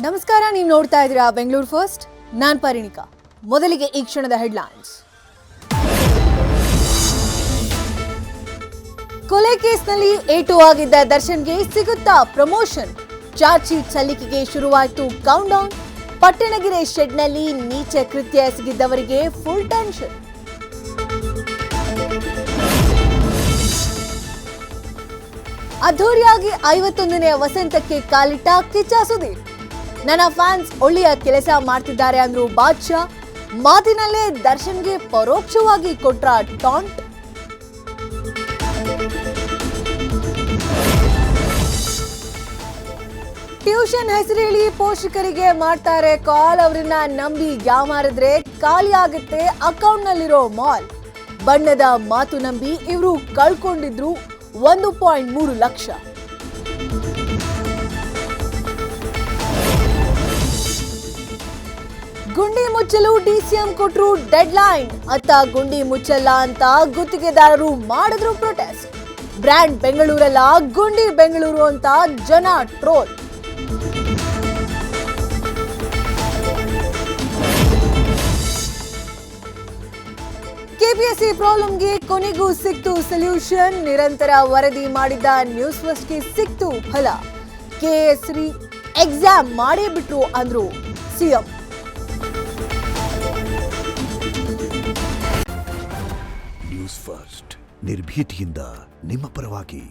ನಮಸ್ಕಾರ, ನೀವು ನೋಡ್ತಾ ಇದ್ದೀರಾ ಬೆಂಗಳೂರು ಫಸ್ಟ್. ನಾನು ಪರಿಣಿಕಾ. ಮೊದಲಿಗೆ ಈ ಕ್ಷಣದ ಹೆಡ್ಲೈನ್ಸ್. ಕೊಲೆ ಕೇಸ್ನಲ್ಲಿ ಏಟು ಆಗಿದ್ದ ದರ್ಶನ್ಗೆ ಸಿಗುತ್ತಾ ಪ್ರಮೋಷನ್? ಚಾರ್ಜ್ ಶೀಟ್ ಸಲ್ಲಿಕೆಗೆ ಶುರುವಾಯಿತು ಕೌಂಟ್ ಡೌನ್. ಪಟ್ಟಣಗೆರೆ ಶೆಡ್ನಲ್ಲಿ ನೀಚ ಕೃತ್ಯ ಎಸಗಿದ್ದವರಿಗೆ ಫುಲ್ ಟೆನ್ಷನ್. ಅದ್ಧೂರಿಯಾಗಿ 51ನೇ ವಸಂತಕ್ಕೆ ಕಾಲಿಟ್ಟ ಕಿಚ್ಚ ಸುದೀಪ್. ನನ್ನ ಫ್ಯಾನ್ಸ್ ಒಳ್ಳೆಯ ಕೆಲಸ ಮಾಡ್ತಿದ್ದಾರೆ ಅಂದ್ರು ಬಾದ್ಶಾ. ಮಾತಿನಲ್ಲೇ ದರ್ಶನ್ಗೆ ಪರೋಕ್ಷವಾಗಿ ಕೊಟ್ರ ಟಾಂಟ್. ಟ್ಯೂಷನ್ ಹೆಸರು ಹೇಳಿ ಪೋಷಕರಿಗೆ ಮಾಡ್ತಾರೆ ಕಾಲ್. ಅವರನ್ನ ನಂಬಿ ಯಾಮಾರಿದ್ರೆ ಖಾಲಿ ಆಗುತ್ತೆ ಅಕೌಂಟ್ನಲ್ಲಿರೋ ಮಾಲ್. ಬಣ್ಣದ ಮಾತು ನಂಬಿ ಇವರು ಕಳ್ಕೊಂಡಿದ್ರು 1.3 ಲಕ್ಷ. ಗುಂಡಿ ಮುಚ್ಚಲು ಡಿಸಿಎಂ ಕೊಟ್ರು ಡೆಡ್ಲೈನ್. ಅತ್ತ ಗುಂಡಿ ಮುಚ್ಚಲ್ಲ ಅಂತ ಗುತ್ತಿಗೆದಾರರು ಮಾಡಿದ್ರು ಪ್ರೊಟೆಸ್ಟ್. ಬ್ರ್ಯಾಂಡ್ ಬೆಂಗಳೂರಲ್ಲ ಗುಂಡಿ ಬೆಂಗಳೂರು ಅಂತ ಜನ ಟ್ರೋಲ್. ಕೆಪಿಎಸ್ಸಿ ಪ್ರಾಬ್ಲಮ್ಗೆ ಕೊನೆಗೂ ಸಿಕ್ತು ಸೊಲ್ಯೂಷನ್. ನಿರಂತರ ವರದಿ ಮಾಡಿದ್ದ ನ್ಯೂಸ್ ಫಸ್ಟ್ಗೆ ಸಿಕ್ತು ಫಲ. ಕೆಎಸ್ಸಿ ಎಕ್ಸಾಮ್ ಮಾಡೇ ಬಿಟ್ರು ಅಂದ್ರು ಸಿಎಂ. ನ್ಯೂಸ್ ಫಸ್ಟ್ ನಿರ್ಭೀತಿಯಿಂದ ನಿಮ್ಮ ಪರವಾಗಿ.